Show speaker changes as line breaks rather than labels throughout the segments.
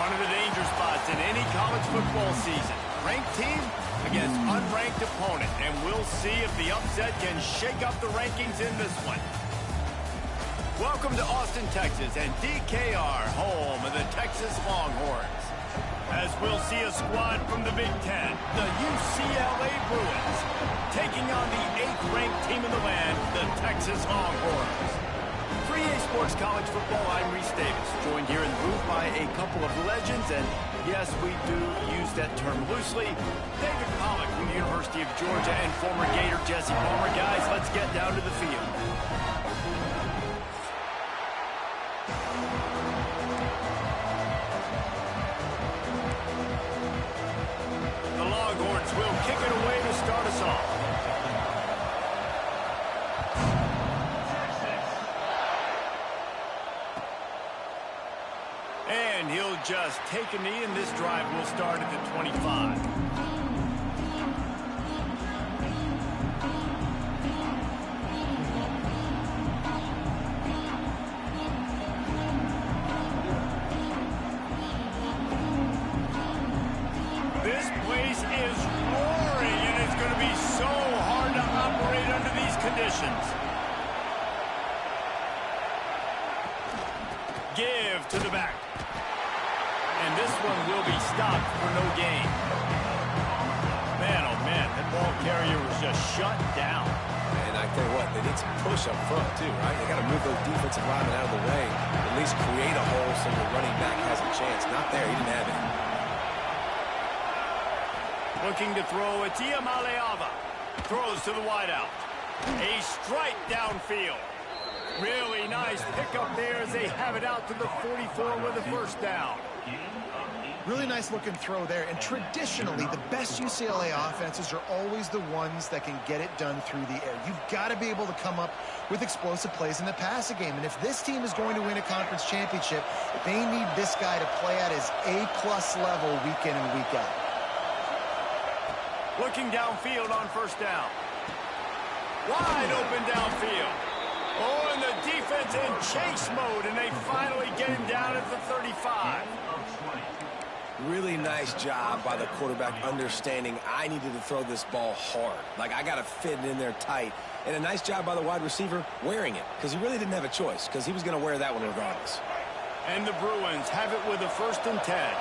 One of the danger spots in any college football season. Ranked team against unranked opponent. And we'll see if the upset can shake up the rankings in this one. Welcome to Austin, Texas, and DKR, home of the Texas Longhorns. As we'll see a squad from the Big Ten, the UCLA Bruins, taking on the 8th-ranked team in the land, the Texas Longhorns. 3A Sports College Football, I'm Reese Davis, joined here in the booth by a couple of legends, and yes, we do use that term loosely. David Pollack from the University of Georgia and former Gator Jesse Palmer. Guys, let's get down to the field. The Longhorns will kick it away to start us off. And he'll just take a knee, and this drive will start at the 25. This place is roaring, and it's going to be so hard to operate under these conditions. Give to the back. And this one will be stopped for no gain. Man, oh man, that ball carrier was just shut down.
And I tell you what, they need some push up front too, right? They got to move those defensive linemen out of the way, at least create a hole so the running back has a chance. Not there, he didn't have it.
Looking to throw, it's Maleava. Throws to the wideout. A strike downfield. Really nice pickup there as they have it out to the 44 with a first down.
Really nice looking throw there, and traditionally the best UCLA offenses are always the ones that can get it done through the air. You've got to be able to come up with explosive plays in the passing game, and if this team is going to win a conference championship, they need this guy to play at his A-plus level week in and week out.
Looking downfield on first down. Wide open downfield. Oh, and the defense in chase mode, and they finally get him down at the 35.
Really nice job by the quarterback understanding I needed to throw this ball hard. Like, I got to fit it in there tight. And a nice job by the wide receiver wearing it, because he really didn't have a choice, because he was going to wear that one regardless.
And the Bruins have it with a 1st and 10.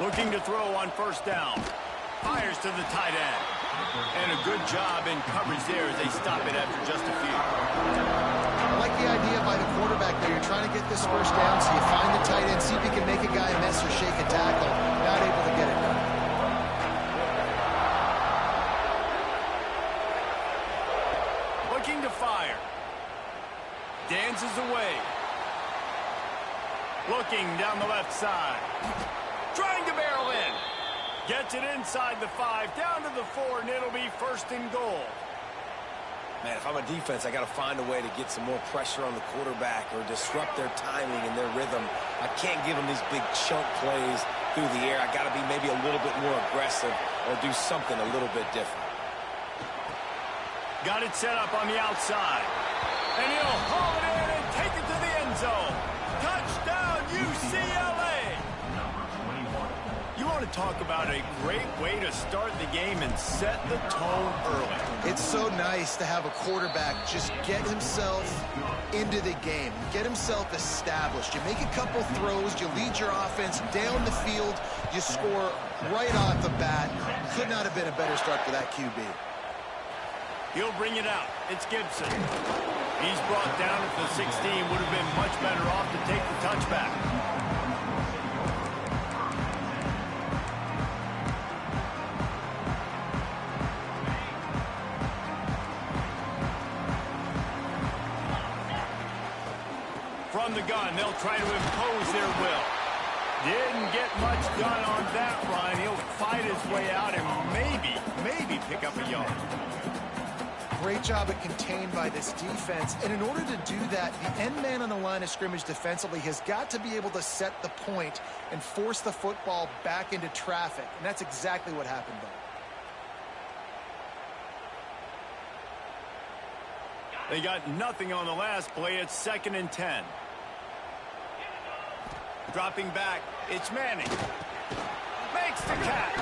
Looking to throw on first down. Fires to the tight end. And a good job in coverage there as they stop it after just a few.
I like the idea by the quarterback there. You're trying to get this first down, so you find the tight end, see if you can make a guy miss or shake a tackle. Not able to get it done.
Looking to fire. Dances away. Looking down the left side. Trying to barrel in. Gets it inside the 5, down to the 4, and it'll be 1st and goal.
Man, if I'm a defense, I got to find a way to get some more pressure on the quarterback or disrupt their timing and their rhythm. I can't give them these big chunk plays through the air. I got to be maybe a little bit more aggressive or do something a little bit different.
Got it set up on the outside. And he'll haul it in and take it to the end zone. Touchdown, UCLA! You want to talk about a great way to start the game and set the tone early.
It's so nice to have a quarterback just get himself into the game, get himself established. You make a couple throws, you lead your offense down the field, you score right off the bat. Could not have been a better start for that QB.
He'll bring it out. It's Gibson. He's brought down at the 16. Would have been much better off to take the touchback. From the gun, they'll try to impose their will. Didn't get much done on that run. He'll fight his way out and maybe pick up a yard.
Great job at contained by this defense. And in order to do that, the end man on the line of scrimmage defensively has got to be able to set the point and force the football back into traffic. And that's exactly what happened there.
They got nothing on the last play. It's 2nd and 10. Dropping back, it's Manning. Makes the catch.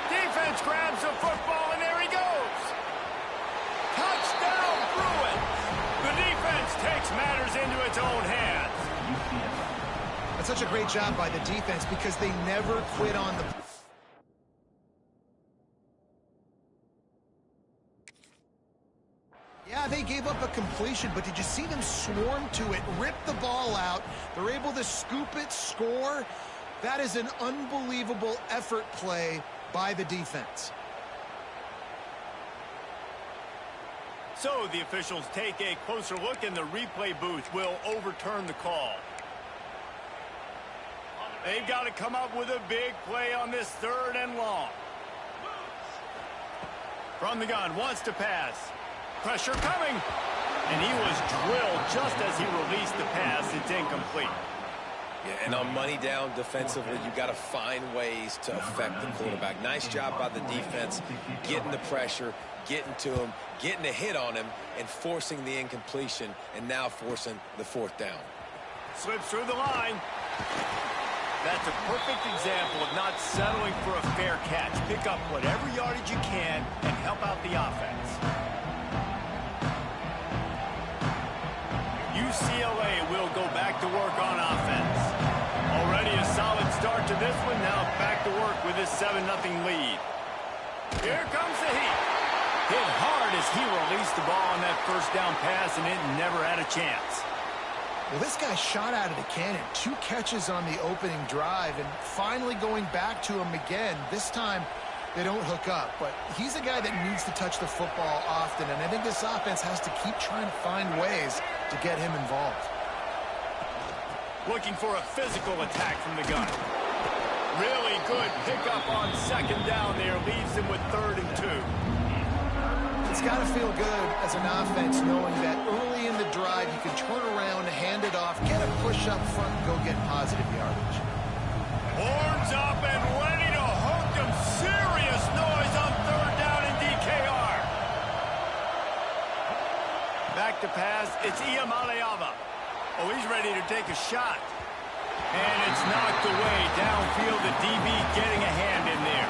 Defense grabs the football, and there he goes. Touchdown, Bruins. The defense takes matters into its own hands.
That's such a great job by the defense because they never quit on the... Yeah, they gave up a completion, but did you see them swarm to it, rip the ball out? They're able to scoop it, score. That is an unbelievable effort play by the defense.
So the officials take a closer look, and the replay booth will overturn the call. They've got to come up with a big play on this 3rd and long. From the gun, wants to pass. Pressure coming. And he was drilled just as he released the pass. It's incomplete.
Yeah, and on money down defensively, you got to find ways to affect the quarterback. Nice job by the defense, getting the pressure, getting to him, getting a hit on him, and forcing the incompletion, and now forcing the 4th down.
Slips through the line. That's a perfect example of not settling for a fair catch. Pick up whatever yardage you can and help out the offense. UCLA will go back to work on offense. Already a solid start to this one. Now back to work with his 7-0 lead. Here comes the heat. Hit hard as he released the ball on that 1st down pass, and it never had a chance.
Well, this guy shot out of the cannon. 2 catches on the opening drive, and finally going back to him again. This time, they don't hook up, but he's a guy that needs to touch the football often, and I think this offense has to keep trying to find ways to get him involved.
Looking for a physical attack from the gun. Really good pickup on 2nd down there. Leaves him with 3rd and 2.
It's got to feel good as an offense knowing that early in the drive you can turn around, hand it off, get a push up front, and go get positive yardage.
Horns up and ready to hook them. Serious noise on 3rd down in DKR. Back to pass. It's Iamaleava. Oh, he's ready to take a shot. And it's knocked away. Downfield, the DB getting a hand in there.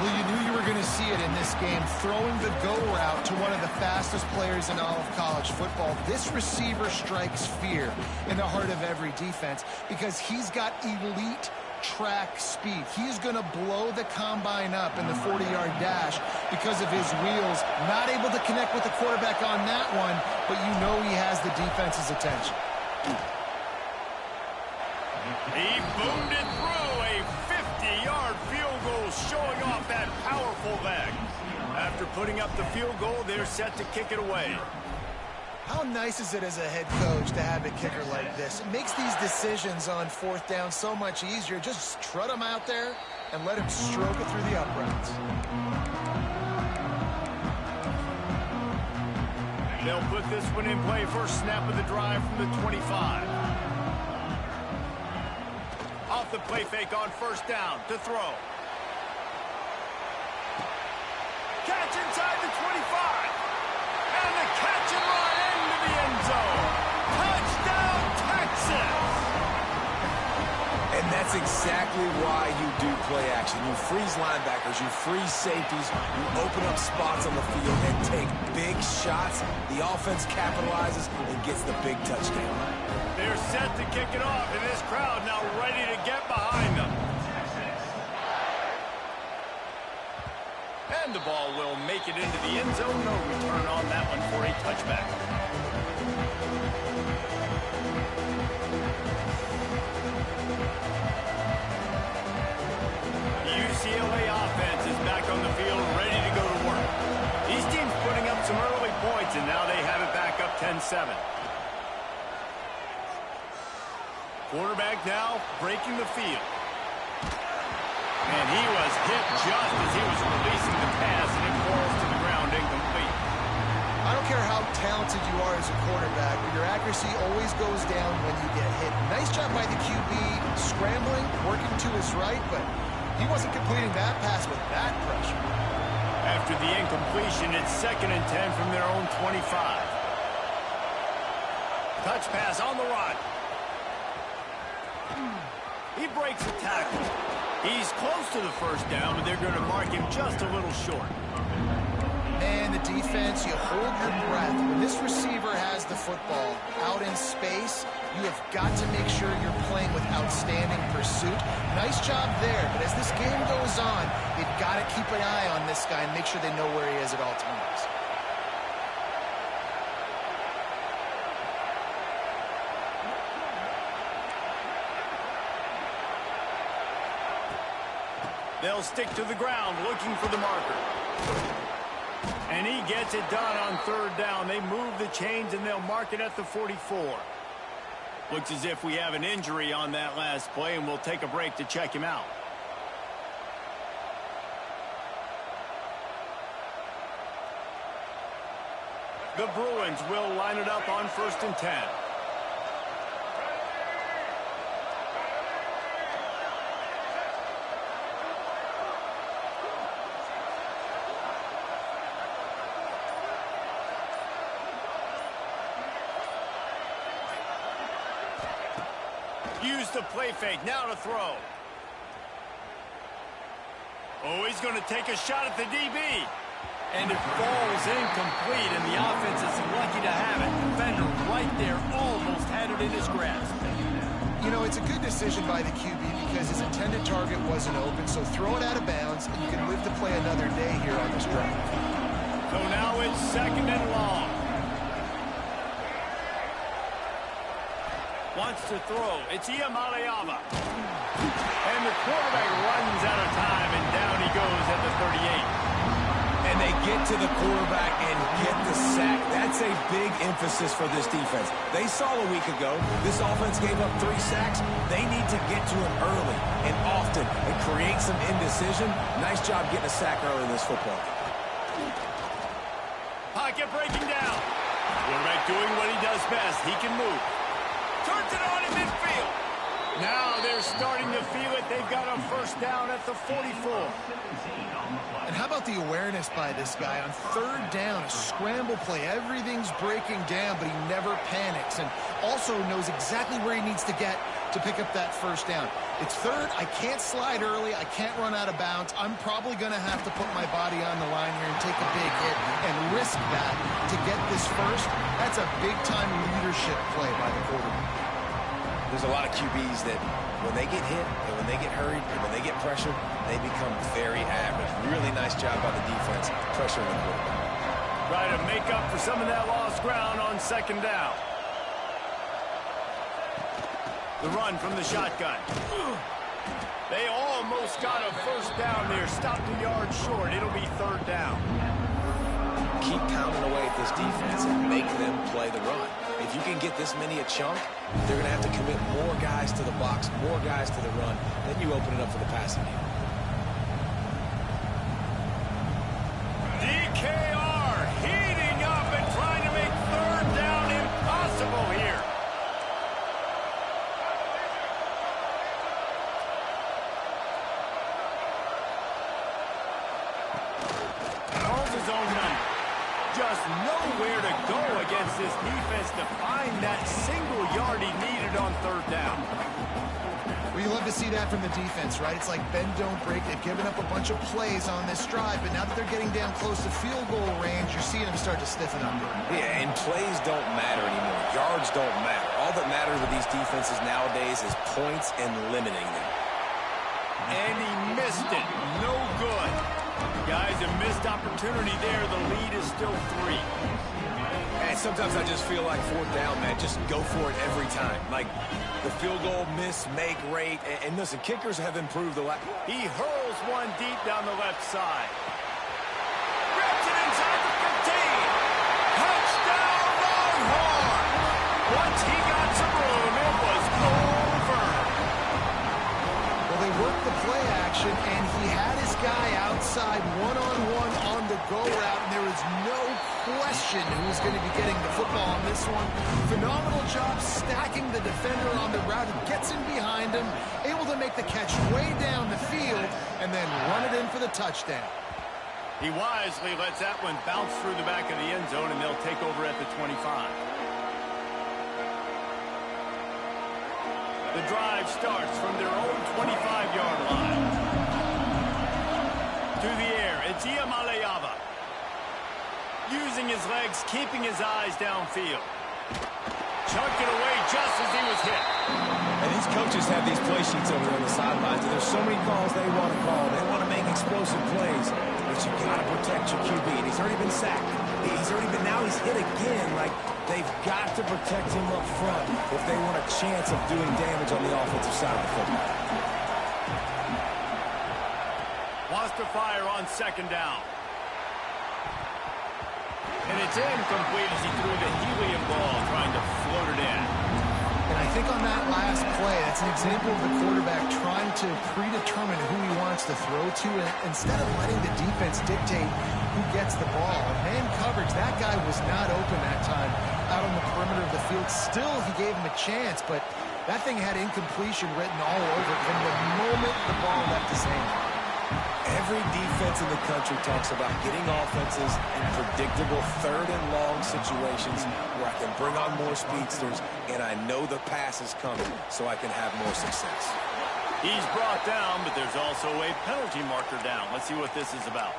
Well, you knew you were going to see it in this game, throwing the go route to one of the fastest players in all of college football. This receiver strikes fear in the heart of every defense because he's got elite track speed. He's going to blow the combine up in the 40-yard dash because of his wheels. Not able to connect with the quarterback on that one, but you know he has the defense's attention.
He boomed it through. A 50-yard field goal showing off that powerful leg. After putting up the field goal, they're set to kick it away.
How nice is it as a head coach to have a kicker like this? It makes these decisions on 4th down so much easier. Just trot him out there and let him stroke it through the uprights.
They'll put this one in play. First snap of the drive from the 25. Off the play fake on 1st down to throw. Catch inside the 25. And the catch and run into the end zone. Touchdown, Texas!
And that's exactly why you do play action. You freeze linebackers, you freeze safeties, you open up spots on the field and take big shots. The offense capitalizes and gets the big touchdown.
They're set to kick it off, and this crowd now ready to get behind them. And the ball will make it into the end zone. No return on that one for a touchback. The UCLA offense is back on the field, ready to go to work. These teams putting up some early points, and now they have it back up 10-7. Quarterback now breaking the field. And he was hit just as he was releasing the pass, and it falls to the ground incomplete.
I don't care how talented you are as a quarterback, but your accuracy always goes down when you get hit. Nice job by the QB scrambling, working to his right, but he wasn't completing that pass with that pressure.
After the incompletion, it's 2nd and 10 from their own 25. Touch pass on the run. He breaks the tackle. He's close to the first down, but they're going to mark him just a little short.
Man, the defense, you hold your breath. When this receiver has the football out in space, you have got to make sure you're playing with outstanding pursuit. Nice job there, but as this game goes on, they've got to keep an eye on this guy and make sure they know where he is at all times.
They'll stick to the ground looking for the marker. And he gets it done on third down. They move the chains and they'll mark it at the 44. Looks as if we have an injury on that last play, and we'll take a break to check him out. The Bruins will line it up on 1st and 10. Use the play fake, now to throw. Oh, he's going to take a shot at the DB. And it falls incomplete, and the offense is lucky to have it. Defender right there almost had it in his grasp.
You know, it's a good decision by the QB because his intended target wasn't open, so throw it out of bounds, and you can live to play another day here on this drive.
So now it's 2nd and long. Wants to throw. It's Iamaleava. And the quarterback runs out of time, and down he goes at the 38.
And they get to the quarterback and get the sack. That's a big emphasis for this defense. They saw a week ago this offense gave up 3 sacks. They need to get to him early and often and create some indecision. Nice job getting a sack early in this football game.
Pocket breaking down. Quarterback doing what he does best. He can move. Turns it on in midfield. Now they're starting to feel it. They've got a 1st down at the 44.
And how about the awareness by this guy on 3rd down, a scramble play. Everything's breaking down, but he never panics and also knows exactly where he needs to get to pick up that 1st down. It's 3rd. I can't slide early. I can't run out of bounds. I'm probably going to have to put my body on the line here and take a big hit and risk that to get this 1st. That's a big-time leadership play by the quarterback.
There's a lot of QBs that when they get hit and when they get hurried and when they get pressured, they become very average. Really nice job by the defense pressuring the quarterback.
Try to make up for some of that lost ground on 2nd down. The run from the shotgun. They almost got a 1st down there. Stopped a yard short. It'll be 3rd down.
Keep pounding away at this defense and make them play the run. If you can get this many a chunk, they're going to have to commit more guys to the box, more guys to the run. Then you open it up for the passing game.
DKR heating up and trying to make 3rd down impossible here. Calls his own number. Just nowhere to go against this defense to find that single yard he needed on 3rd down.
Well, you love to see that from the defense, right? It's like bend, don't break. They've given up a bunch of plays on this drive, but now that they're getting down close to field goal range, you're seeing them start to stiffen up.
Yeah, and plays don't matter anymore. Yards don't matter. All that matters with these defenses nowadays is points and limiting them.
And he missed it. No good. Guys, a missed opportunity there. The lead is still 3.
And sometimes I just feel like 4th down, man. Just go for it every time. Like the field goal miss, make rate. And listen, kickers have improved a lot.
He hurls one deep down the left side. Grabs it inside the 15. Touchdown, Longhorn. Once he got some room, it was over.
Well, they worked the play action, and he had his guy outside one-on-one on the go route, and there was no question who was going to be getting the football on this one. Phenomenal job stacking the defender on the route. He gets in behind him, able to make the catch way down the field, and then run it in for the touchdown.
He wisely lets that one bounce through the back of the end zone, and they'll take over at the 25. The drive starts from their own 25-yard line. To the air, it's Iamaleava. Using his legs, keeping his eyes downfield. Chucked it away just as he was hit.
And these coaches have these play sheets over there on the sidelines, and there's so many calls they want to call. They want to make explosive plays, but you got to protect your QB. And he's already been sacked. Now he's hit again. Like, they've got to protect him up front if they want a chance of doing damage on the offensive side of the football.
Wants to fire on second down. And it's incomplete as he threw the helium ball, trying to float it in.
And I think on that last play, that's an example of the quarterback trying to predetermine who he wants to throw to, and instead of letting the defense dictate who gets the ball. Man coverage, that guy was not open that time out on the perimeter of the field. Still, he gave him a chance, but that thing had incompletion written all over it from the moment the ball left his hand.
Every defense in the country talks about getting offenses in predictable third and long situations where I can bring on more speedsters and I know the pass is coming so I can have more success.
He's brought down, but there's also a penalty marker down. Let's see what this is about.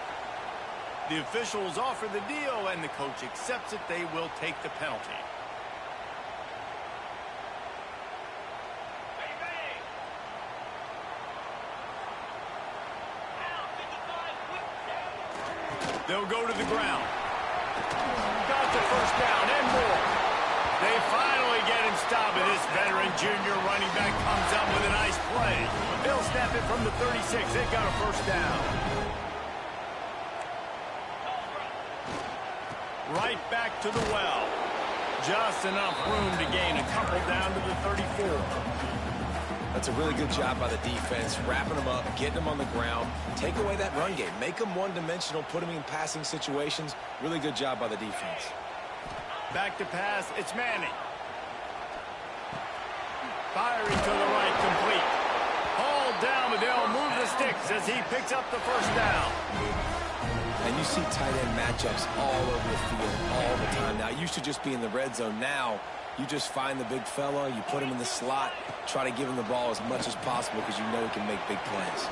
The officials offer the deal, and the coach accepts it. They will take the penalty. They'll go to the ground. Got the first down and more. They finally get him stopped, and this veteran junior running back comes up with a nice play. They'll snap it from the 36. They've got a first down. Right back to the well. Just enough room to gain a couple down to the 34.
That's a really good job by the defense, wrapping them up, getting them on the ground, take away that run game, make them one-dimensional, put them in passing situations. Really good job by the defense.
Back to pass, it's Manning. Firing to the right, complete. Hauled down, but they'll move the sticks as he picks up the first down.
And you see tight end matchups all over the field all the time. Now, it used to just be in the red zone. Now, you just find the big fella, you put him in the slot, try to give him the ball as much as possible because you know he can make big plays.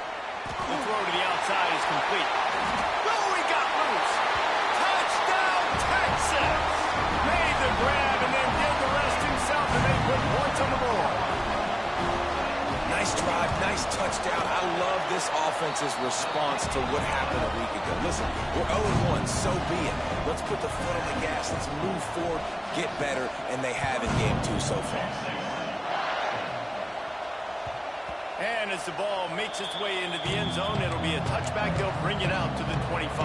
The throw to the outside is complete. Oh, he got loose. Touchdown, Texas! Made the grab and then did the rest himself, and they put points on the board.
Nice drive, nice touchdown. I love this offense's response to what happened a week ago. Listen, we're 0-1, so be it. Let's put the foot on the gas. Let's move forward, get better, and they have in game 2 so far.
And as the ball makes its way into the end zone, it'll be a touchback. They'll bring it out to the 25.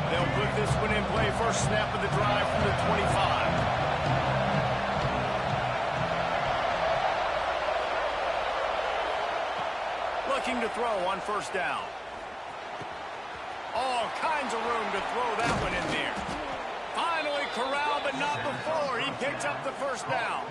They'll put this one in play. First snap of the drive from the 25. Looking to throw on first down. All kinds of room to throw that one in there. Finally corralled, but not before. He picks up the first down.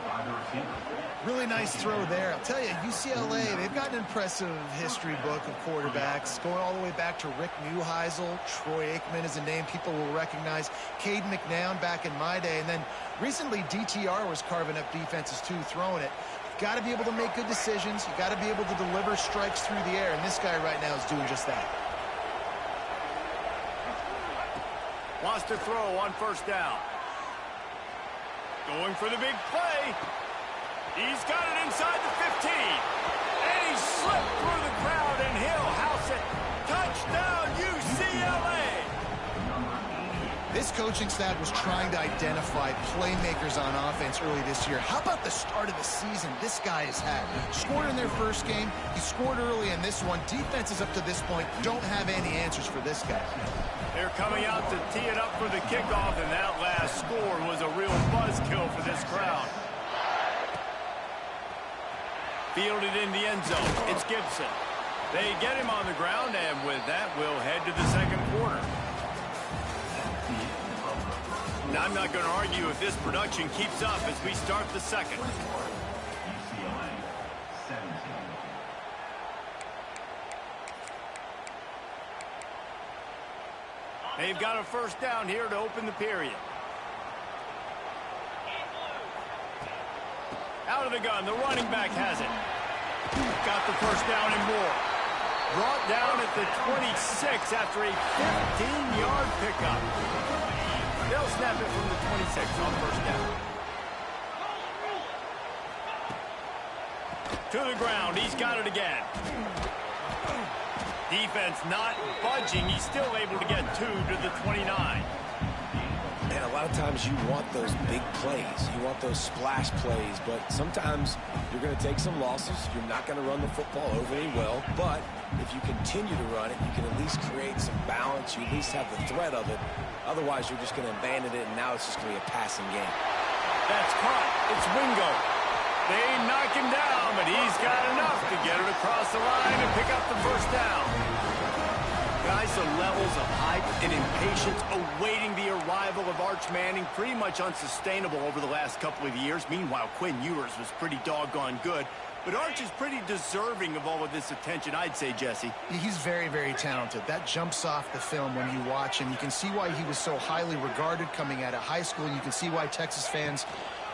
Really nice throw there. I'll tell you, UCLA, they've got an impressive history book of quarterbacks, going all the way back to Rick Neuheisel. Troy Aikman is a name people will recognize. Cade McNown back in my day. And then recently, DTR was carving up defenses too, throwing it. Got to be able to make good decisions. You got to be able to deliver strikes through the air, and this guy right now is doing just that.
Wants to throw on first down. Going for the big play. He's got it inside the 15. And he slipped through the crowd, and he'll house it. Touchdown, UCLA.
This coaching staff was trying to identify playmakers on offense early this year. How about the start of the season this guy has had? Scored in their first game. He scored early in this one. Defenses up to this point don't have any answers for this guy.
They're coming out to tee it up for the kickoff, and that last score was a real buzzkill for this crowd. Fielded in the end zone. It's Gibson. They get him on the ground, and with that, we'll head to the second quarter. Now, I'm not going to argue if this production keeps up as we start the second. They've got a first down here to open the period. Out of the gun, the running back has it. Got the first down and more. Brought down at the 26 after a 15-yard pickup. They'll snap it from the 26 on first down. To the ground, he's got it again. Defense not budging. He's still able to get 2 to the 29.
And a lot of times you want those big plays. You want those splash plays. But sometimes you're going to take some losses. You're not going to run the football overly well. But if you continue to run it, you can at least create some balance. You at least have the threat of it. Otherwise, you're just going to abandon it, and now it's just going to be a passing game.
That's caught. It's Wingo. They knock him down, but he's got enough to get it across the line and pick up the first down. Guys, the levels of hype and impatience awaiting the arrival of Arch Manning pretty much unsustainable over the last couple of years. Meanwhile, Quinn Ewers was pretty doggone good. But Arch is pretty deserving of all of this attention, I'd say, Jesse.
He's very, very talented. That jumps off the film when you watch him. You can see why he was so highly regarded coming out of high school. You can see why Texas fans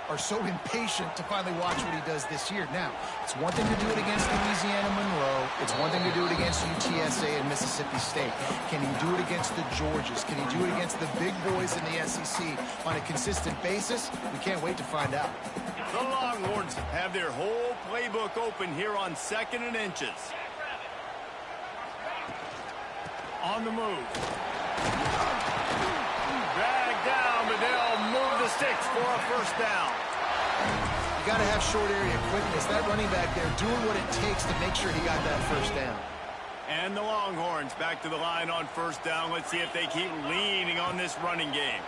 are so impatient to finally watch what he does this year. Now, it's one thing to do it against Louisiana Monroe. It's one thing to do it against UTSA and Mississippi State. Can he do it against the Georgias? Can he do it against the big boys in the SEC on a consistent basis? We can't wait to find out.
The Longhorns have their whole playbook open here on 2nd and inches. On the move. Dragged down, but they'll move the sticks for a first down.
You got to have short area quickness. That running back there doing what it takes to make sure he got that first down.
And the Longhorns back to the line on first down. Let's see if they keep leaning on this running game.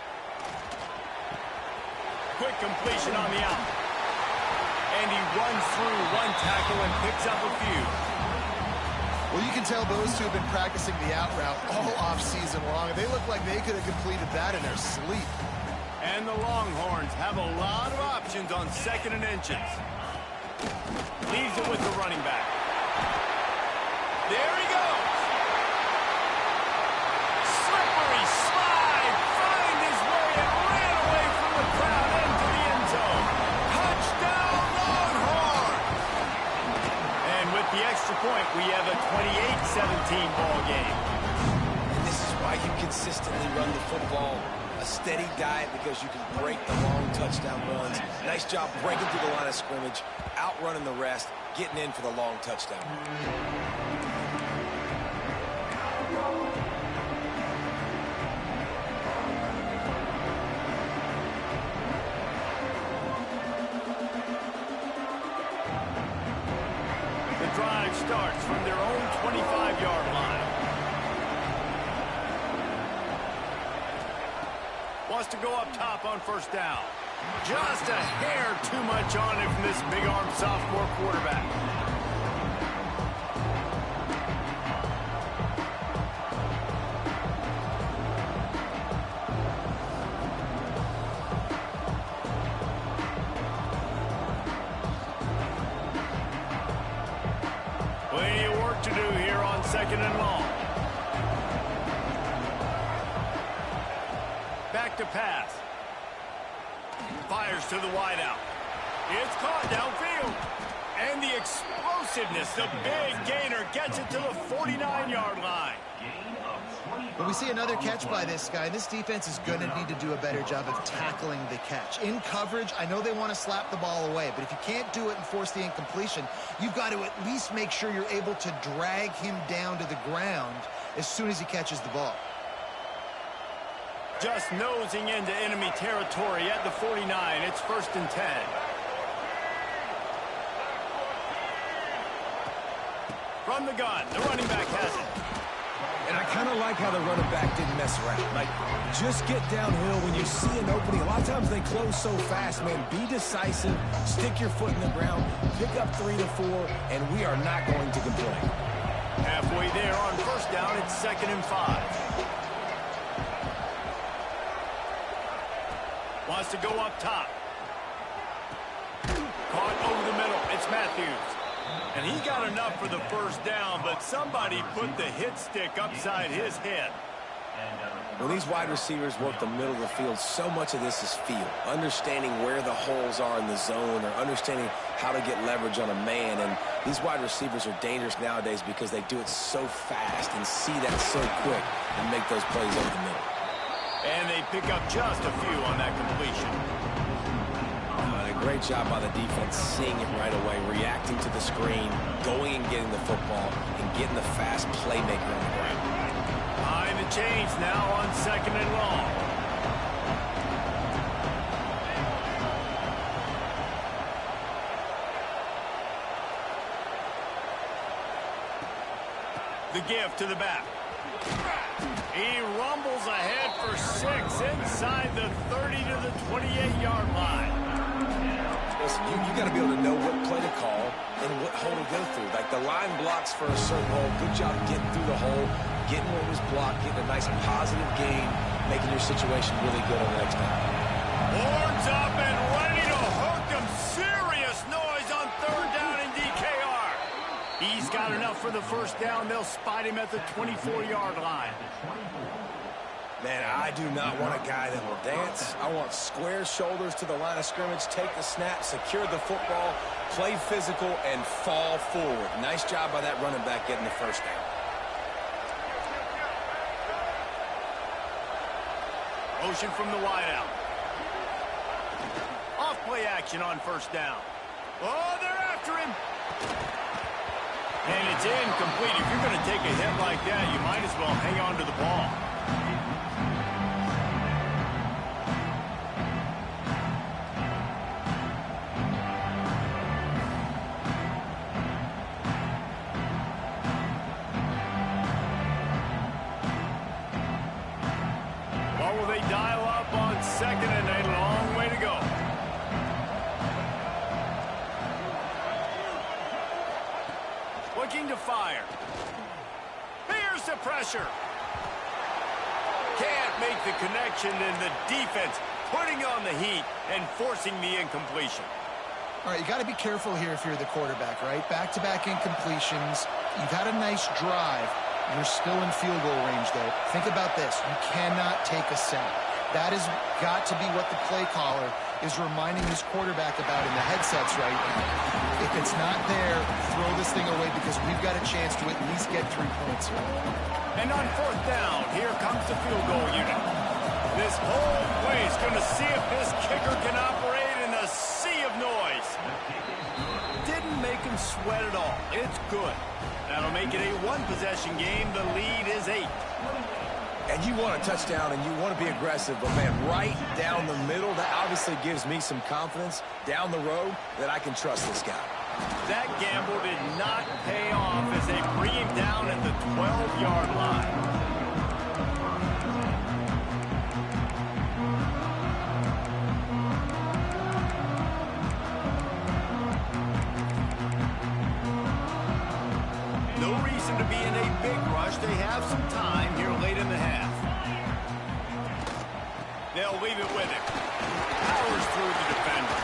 Quick completion on the out. And he runs through one tackle and picks up a few.
Well, you can tell those two have been practicing the out route all off-season long. They look like they could have completed that in their sleep.
And the Longhorns have a lot of options on 2nd and inches. Leaves it with the running back. There he goes. Slippery slide. Find his way and ran away from the crowd into the end zone. Touchdown, Longhorn. And with the extra point, we have a 28-17 ball game.
And this is why you consistently run the football. A steady diet because you can break the long touchdown runs. Nice job breaking through the line of scrimmage, outrunning the rest, getting in for the long touchdown.
The drive starts from their own 25-yard line. Wants to go up top on first down. Just a hair too much on him from this big-armed sophomore quarterback. Plenty of work to do here on 2nd and long. Back to pass. Fires to the wideout. It's caught downfield. And the explosiveness, the big gainer gets it to the 49-yard line.
But we see another catch by this guy. This defense is going to need to do a better job of tackling the catch. In coverage, I know they want to slap the ball away, but if you can't do it and force the incompletion, you've got to at least make sure you're able to drag him down to the ground as soon as he catches the ball.
Just nosing into enemy territory at the 49. It's 1st and 10. From the gun, the running back has it.
And I kind of like how the running back didn't mess around. Like, just get downhill when you see an opening. A lot of times they close so fast, man. Be decisive, stick your foot in the ground, pick up 3 to 4, and we are not going to complain.
Halfway there on first down, it's 2nd and 5. Wants to go up top. Caught over the middle. It's Matthews. And he got enough for the first down, but somebody put the hit stick upside his head.
When these wide receivers work the middle of the field, so much of this is feel. Understanding where the holes are in the zone or understanding how to get leverage on a man. And these wide receivers are dangerous nowadays because they do it so fast and see that so quick and make those plays over the middle.
And they pick up just a few on that completion.
A great job by the defense, seeing it right away, reacting to the screen, going and getting the football, and getting the fast playmaker on the ground.
Behind the chains now on 2nd and long. The give to the back. He rumbles ahead for 6 inside the 30 to the 28-yard line.
Listen, you got to be able to know what play to call and what hole to go through. Like the line blocks for a certain hole. Good job getting through the hole, getting what was blocked, getting a nice positive gain, making your situation really good on the next down.
Horns up and ready to hook him. Serious noise on 3rd down in DKR. He's got enough for the 1st down. They'll spot him at the 24-yard line.
Man, I do not want a guy that will dance. I want square shoulders to the line of scrimmage, take the snap, secure the football, play physical, and fall forward. Nice job by that running back getting the 1st down.
Motion from the wideout. Off play action on 1st down. Oh, they're after him. And it's incomplete. If you're going to take a hit like that, you might as well hang on to the ball. What will they dial up on 2nd and a long way to go? Looking to fire. Here's the pressure. Can't make the connection, and the defense putting on the heat and forcing the incompletion.
All right, you got to be careful here if you're the quarterback, right? Back-to-back incompletions. You've had a nice drive. You're still in field goal range, though. Think about this. You cannot take a sack. That has got to be what the play caller is reminding his quarterback about in the headsets right now. If it's not there, throw this thing away because we've got a chance to at least get 3 points here.
And on 4th down, here comes the field goal unit. This whole play is going to see if this kicker can operate in a sea of noise. Didn't make him sweat at all. It's good. That'll make it a 1-possession game. The lead is 8.
And you want a touchdown and you want to be aggressive, but man, right down the middle, that obviously gives me some confidence down the road that I can trust this guy.
That gamble did not pay off as they bring him down at the 12-yard line. No reason to be in a big rush. They have some time here late in the half. They'll leave it with him. Powers through the defender.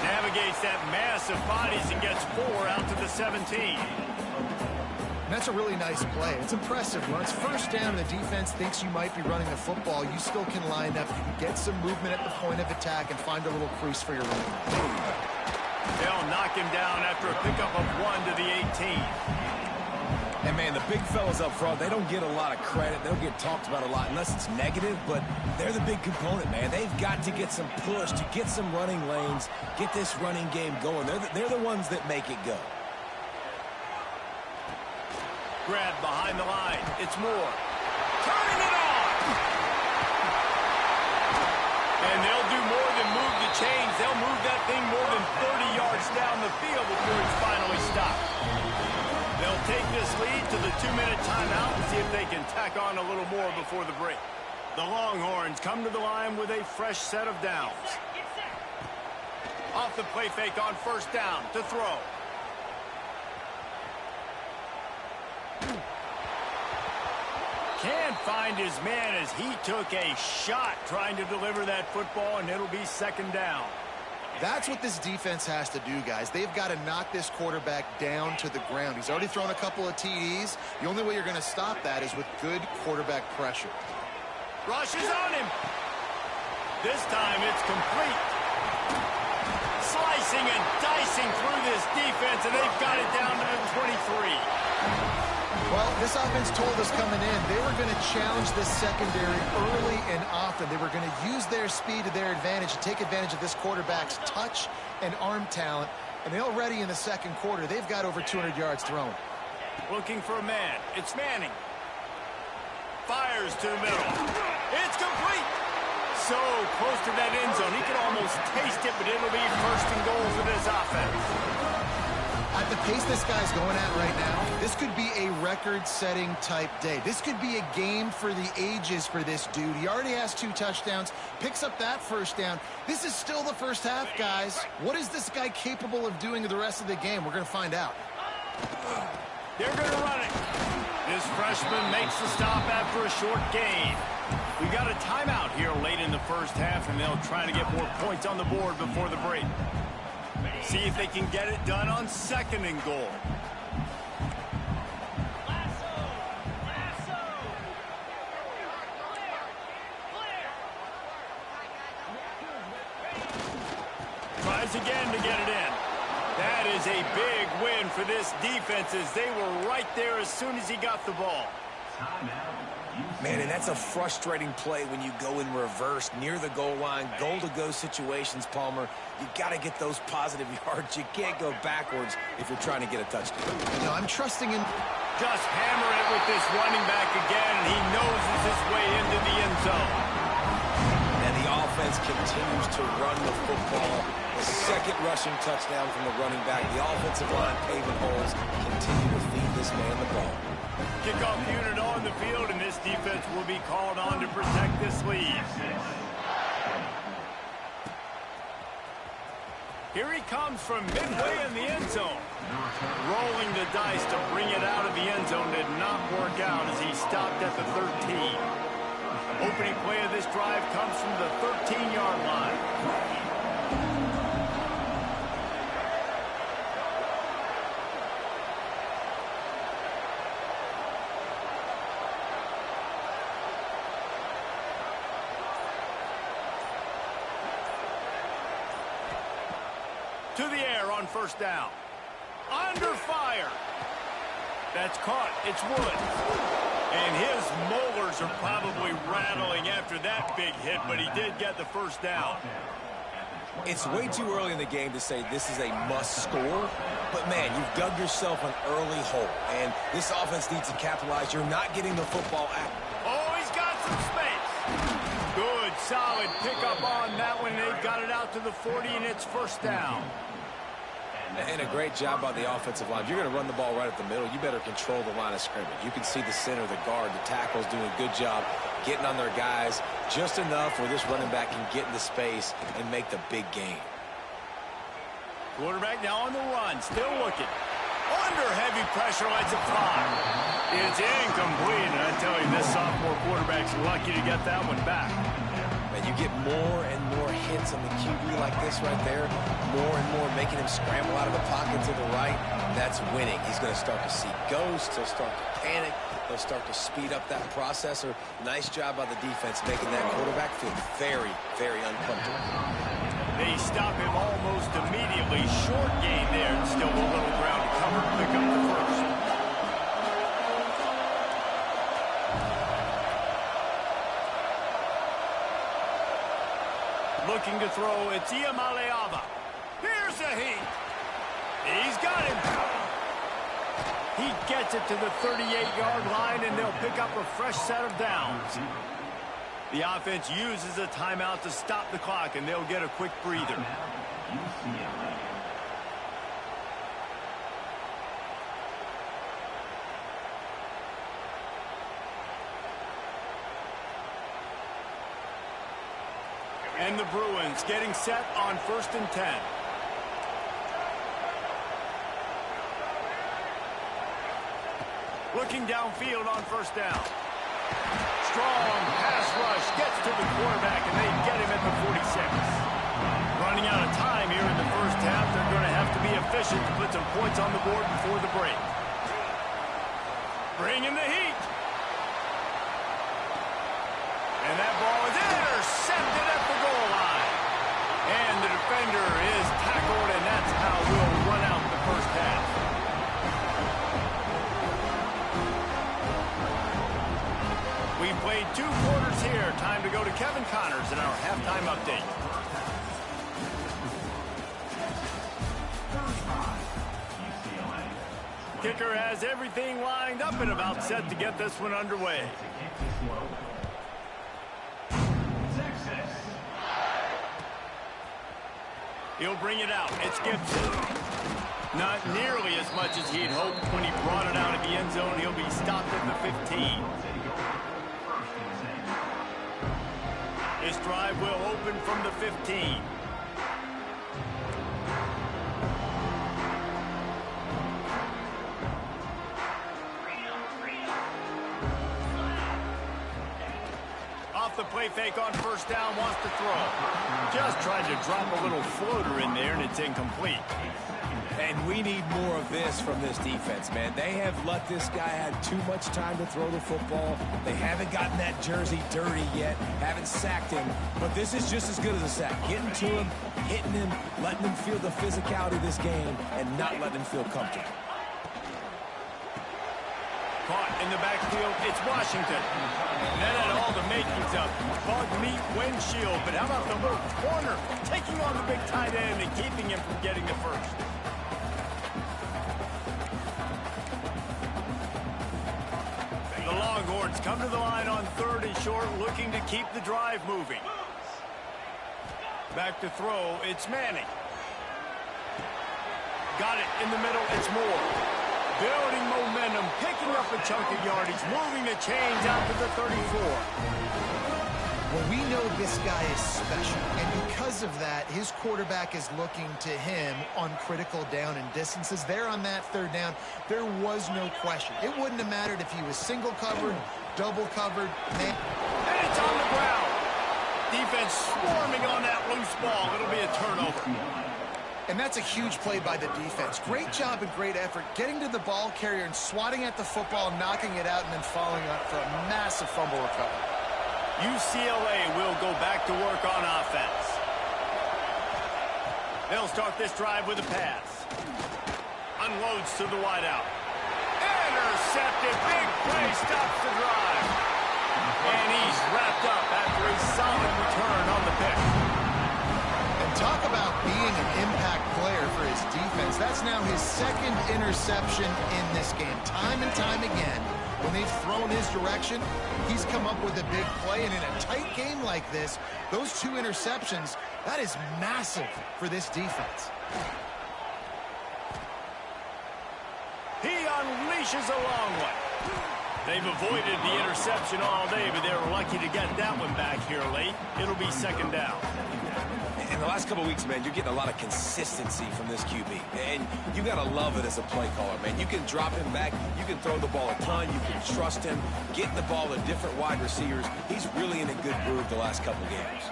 Navigates that mass of bodies and gets 4 out to the 17.
That's a really nice play. It's impressive. When it's 1st down and the defense thinks you might be running the football, you still can line up. You can get some movement at the point of attack and find a little crease for your running back.
They'll knock him down after a pickup of 1 to the 18.
And, man, the big fellas up front, they don't get a lot of credit. They don't get talked about a lot unless it's negative, but they're the big component, man. They've got to get some push, to get some running lanes, get this running game going. They're the ones that make it go.
Grab behind the line. It's Moore. Turning it on! And they'll do more than move the chains. They'll move that thing more than 30 yards down the field before it's finally stopped. They'll take this lead to the 2-minute timeout and see if they can tack on a little more before the break. The Longhorns come to the line with a fresh set of downs. Off the play fake on 1st down to throw. Can't find his man as he took a shot trying to deliver that football, and it'll be 2nd down.
That's what this defense has to do, guys. They've got to knock this quarterback down to the ground. He's already thrown a couple of TDs. The only way you're going to stop that is with good quarterback pressure.
Rushes on him. This time it's complete. Slicing and dicing through this defense, and they've got it down to the 23.
Well, this offense told us coming in they were going to challenge this secondary early and often. They were going to use their speed to their advantage, to take advantage of this quarterback's touch and arm talent. And already in the second quarter, they've got over 200 yards thrown.
Looking for a man. It's Manning. Fires to the middle. It's complete. So close to that end zone. He could almost taste it, but it'll be first and goal for this offense.
At the pace this guy's going at right now, this could be a record-setting type day. This could be a game for the ages for this dude. He already has 2 touchdowns, picks up that first down. This is still the first half, guys. What is this guy capable of doing the rest of the game? We're going to find out.
They're going to run it. This freshman makes the stop after a short gain. We got a timeout here late in the first half, and they'll try to get more points on the board before the break. See if they can get it done on second and goal. Tries again to get it in. That is a big win for this defense, as they were right there as soon as he got the ball.
Man, and that's a frustrating play when you go in reverse near the goal line, goal-to-go situations, Palmer. You got to get those positive yards. You can't go backwards if you're trying to get a touchdown.
No, I'm trusting in...
Just hammer it with this running back again, and he noses his way into the end zone.
And the offense continues to run the football. The second rushing touchdown from the running back. The offensive line paving holes. Continue to feed this man the ball.
Kickoff unit on the field, and this defense will be called on to protect this lead. Here he comes from midway in the end zone. Rolling the dice to bring it out of the end zone did not work out as he stopped at the 13. Opening play of this drive comes from the 13-yard line. To the air on first down. Under fire. That's caught. It's Wood. And his molars are probably rattling after that big hit, but he did get the first down.
It's way too early in the game to say this is a must score, but man, you've dug yourself an early hole, and this offense needs to capitalize. You're not getting the football out.
Oh, he's got some space. Good, solid pickup on that one. They've got it out to the 40, and it's first down.
And a great job by the offensive line. If you're going to run the ball right up the middle, you better control the line of scrimmage. You can see the center, the guard, the tackles doing a good job getting on their guys just enough where this running back can get into space and make the big game.
Quarterback now on the run, still looking. Under heavy pressure, lets it fly. It's incomplete, and I tell you, this sophomore quarterback's lucky to get that one back.
And you get more and more hits on the QB like this right there, more and more making him scramble out of the pocket to the right. That's winning. He's going to start to see ghosts. He'll start to panic. He'll start to speed up that processor. Nice job by the defense making that quarterback feel very, very uncomfortable.
They stop him almost immediately. Short gain there, and still a little ground to cover to pick up the first. Looking to throw, it's Iamaleava. Here's a heat. He's got him. He gets it to the 38-yard line, and they'll pick up a fresh set of downs. The offense uses a timeout to stop the clock, and they'll get a quick breather. And the Bruins getting set on 1st and 10. Looking downfield on first down. Strong pass rush gets to the quarterback, and they get him at the 46. Running out of time here in the first half. They're going to have to be efficient to put some points on the board before the break. Bring in the heat. And played 2 quarters here. Time to go to Kevin Connors in our halftime update. Kicker has everything lined up and about set to get this one underway. He'll bring it out. It's Gibson. Not nearly as much as he'd hoped when he brought it out of the end zone. He'll be stopped at the 15. This drive will open from the 15. Off the play fake on first down, wants to throw. Just tried to drop a little floater in there, and it's incomplete.
And we need more of this from this defense, man. They have let this guy have too much time to throw the football. They haven't gotten that jersey dirty yet, haven't sacked him. But this is just as good as a sack. Getting to him, hitting him, letting him feel the physicality of this game, and not letting him feel comfortable.
Caught in the backfield, it's Washington. That had all the makings of bug meat windshield, but how about the little corner taking on the big tight end and keeping him from getting the first? The Longhorns come to the line on 3rd and short, looking to keep the drive moving. Back to throw, it's Manning. Got it in the middle, it's Moore. Building momentum, picking up a chunk of yardage, moving the chains out to the 34.
Well, we know this guy is special, and because of that, his quarterback is looking to him on critical down and distances. There on that 3rd down, there was no question. It wouldn't have mattered if he was single covered, double covered, man.
And it's on the ground. Defense swarming on that loose ball. It'll be a turnover.
And that's a huge play by the defense. Great job and great effort getting to the ball carrier and swatting at the football, knocking it out, and then following up for a massive fumble recovery.
UCLA will go back to work on offense. They'll start this drive with a pass. Unloads to the wideout. Intercepted. Big play stops the drive. And he's wrapped up after a solid return on the pick.
Talk about being an impact player for his defense. That's now his 2nd interception in this game. Time and time again, when they've thrown his direction, he's come up with a big play. And in a tight game like this, those 2 interceptions, that is massive for this defense.
He unleashes a long one. They've avoided the interception all day, but they were lucky to get that one back here late. It'll be 2nd down.
In the last couple of weeks, man, you're getting a lot of consistency from this QB. And you got to love it as a play caller, man. You can drop him back. You can throw the ball a ton. You can trust him. Getting the ball to different wide receivers. He's really in a good groove the last couple games.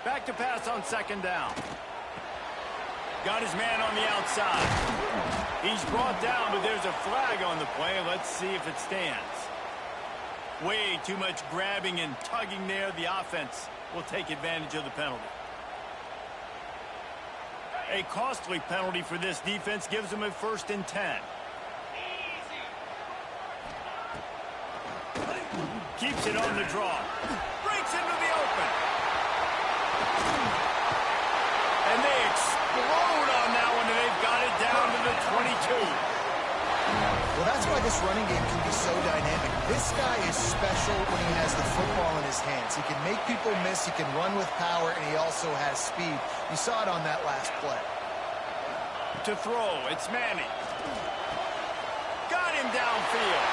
Back to pass on 2nd down. Got his man on the outside. He's brought down, but there's a flag on the play. Let's see if it stands. Way too much grabbing and tugging there. The offense will take advantage of the penalty. A costly penalty for this defense gives them a 1st and 10. Keeps it on the draw. Breaks into the open. And they explode on that one, and they've got it down to the 22.
Well, that's why this running game can be so dynamic. This guy is special when he has the football in his hands. He can make people miss, he can run with power, and he also has speed. You saw it on that last play.
To throw, it's Manning. Got him downfield.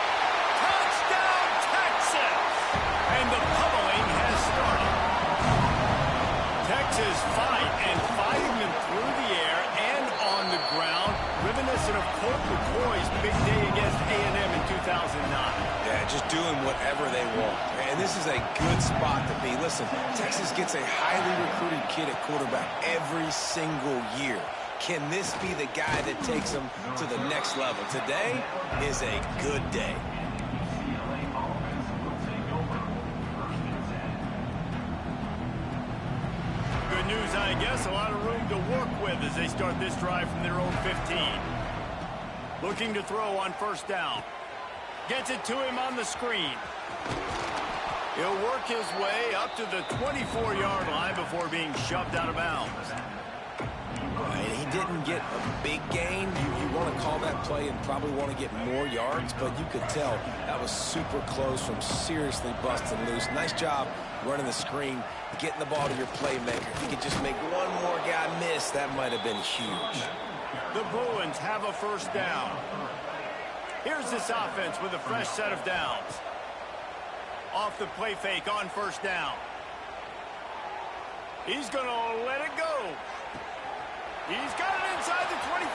Touchdown, Texas! And the pummeling has started. Texas fighting them through the air and on the ground. Reminiscent of Colt McCoy's big day against A&M in 2009.
Yeah, just doing whatever they want. And this is a good spot to be. Listen, Texas gets a highly recruited kid at quarterback every single year. Can this be the guy that takes them to the next level? Today is a good day.
Good news, I guess. A lot of room to work with as they start this drive from their own 15. Looking to throw on 1st down. Gets it to him on the screen. He'll work his way up to the 24-yard line before being shoved out of bounds.
He didn't get a big gain. You want to call that play and probably want to get more yards, but you could tell that was super close from seriously busting loose. Nice job running the screen, getting the ball to your playmaker. If you could just make one more guy miss, that might have been huge.
The Bruins have a first down. Here's this offense with a fresh set of downs. Off the play fake on first down. He's going to let it go. He's got it inside the 25.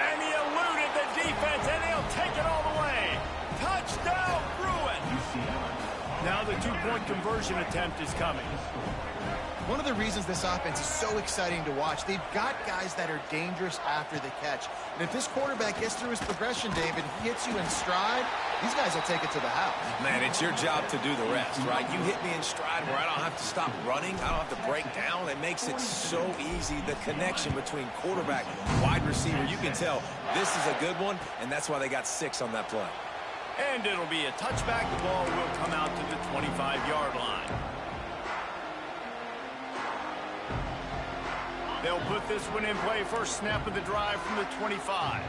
And he eluded the defense, and he'll take it all the way. Touchdown, Bruins. Now the two-point conversion attempt is coming.
One of the reasons this offense is so exciting to watch, they've got guys that are dangerous after the catch. And if this quarterback gets through his progression, David, he hits you in stride, these guys will take it to the house.
Man, it's your job to do the rest, right? You hit me in stride where I don't have to stop running. I don't have to break down. It makes it so easy, the connection between quarterback, wide receiver. You can tell this is a good one, and that's why they got 6 on that play.
And it'll be a touchback. The ball will come out to the 25-yard line. They'll put this one in play. First snap of the drive from the 25.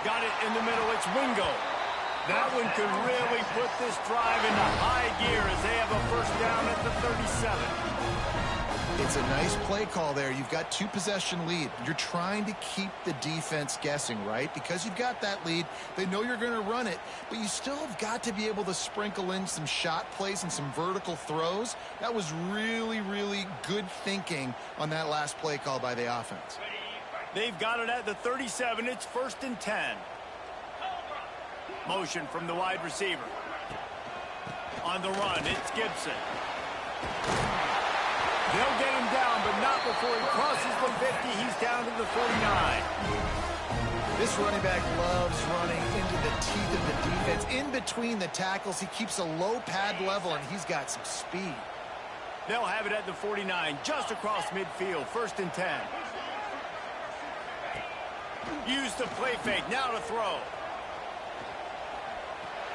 Got it in the middle. It's Wingo. That one could really put this drive into high gear as they have a first down at the 37.
It's a nice play call there. You've got 2-possession lead. You're trying to keep the defense guessing, right? Because you've got that lead. They know you're going to run it, but you still have got to be able to sprinkle in some shot plays and some vertical throws. That was really, really good thinking on that last play call by the offense.
They've got it at the 37. It's 1st and 10. Motion from the wide receiver. On the run, it's Gibson. They'll get him down, but not before he crosses the 50. He's down to the 49.
This running back loves running into the teeth of the defense. In between the tackles, he keeps a low pad level, and he's got some speed.
They'll have it at the 49, just across midfield. 1st and 10. Use the play fake. Now to throw.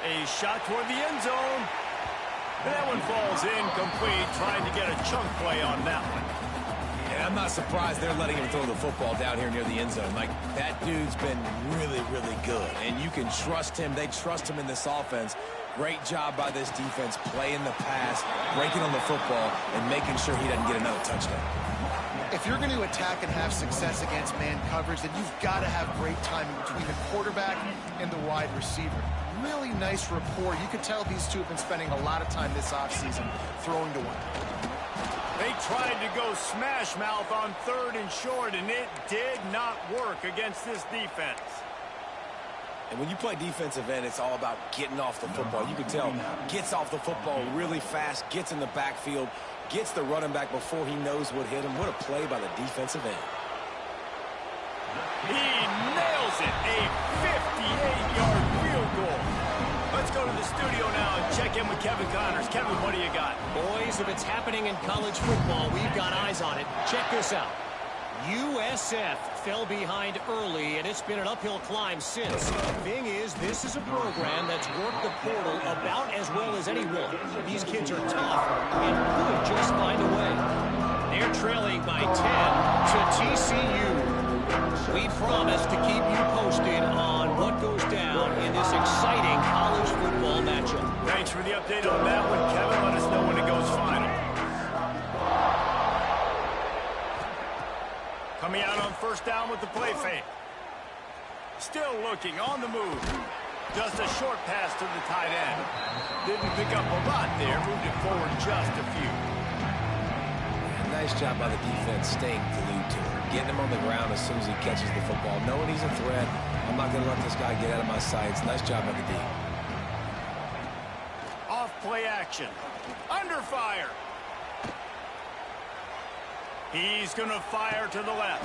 A shot toward the end zone. And that one falls incomplete, trying to get a chunk play on that one.
And I'm not surprised they're letting him throw the football down here near the end zone. Like, that dude's been really, really good. And you can trust him. They trust him in this offense. Great job by this defense playing the pass, breaking on the football, and making sure he doesn't get another touchdown.
If you're going to attack and have success against man coverage, then you've got to have great timing between the quarterback and the wide receiver. Really nice rapport. You can tell these two have been spending a lot of time this offseason throwing to one.
They tried to go smash mouth on 3rd and short, and it did not work against this defense.
And when you play defensive end, it's all about getting off the football. You can tell, gets off the football really fast, gets in the backfield, gets the running back before he knows what hit him. What a play by the defensive end.
He nails it. A 58-yard field goal. Let's go to the studio now and check in with Kevin Connors. Kevin, what do you got?
Boys, if it's happening in college football, we've got eyes on it. Check this out. USF fell behind early, and it's been an uphill climb since. Thing is, this is a program that's worked the portal about as well as anyone. These kids are tough and could just find a way. They're trailing by 10 to TCU. We promise to keep you posted on what goes down in this exciting college football matchup.
Thanks for the update on that one, Kevin. Let us know when it goes final. Coming out on first down with the play fake. Still looking on the move. Just a short pass to the tight end. Didn't pick up a lot there. Moved it forward just a few.
Nice job by the defense staying glued to him. Getting him on the ground as soon as he catches the football. Knowing he's a threat. I'm not going to let this guy get out of my sights. Nice job by the D.
Off play action. Under fire. He's going to fire to the left.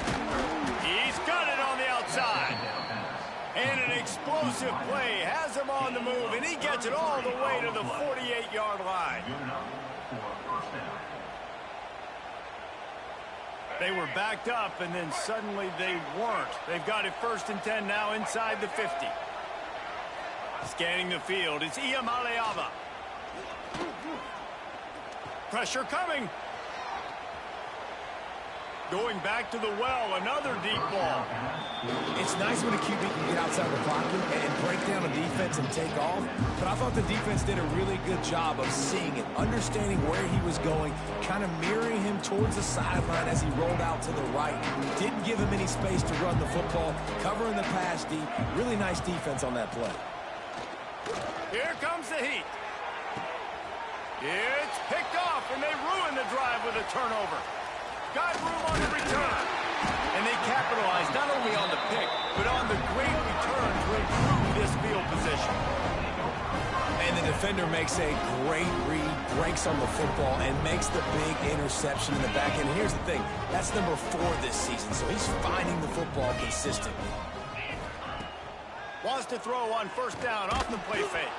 He's got it on the outside. And an explosive play has him on the move, and he gets it all the way to the 48-yard line. They were backed up, and then suddenly they weren't. They've got it 1st and 10 now inside the 50. Scanning the field, it's Iamaleava. Pressure coming. Going back to the well, another deep ball.
It's nice when a QB can get outside the pocket and break down a defense and take off, but I thought the defense did a really good job of seeing it, understanding where he was going, kind of mirroring him towards the sideline as he rolled out to the right. Didn't give him any space to run the football, covering the pass deep. Really nice defense on that play.
Here comes the heat. It's picked off, and they ruin the drive with a turnover. Got room on the return. And they capitalized not only on the pick, but on the great return to improve this field position.
And the defender makes a great read, breaks on the football, and makes the big interception in the back end. Here's the thing. That's number 4 this season, so he's finding the football consistently.
Wants to throw on first down off the play fake.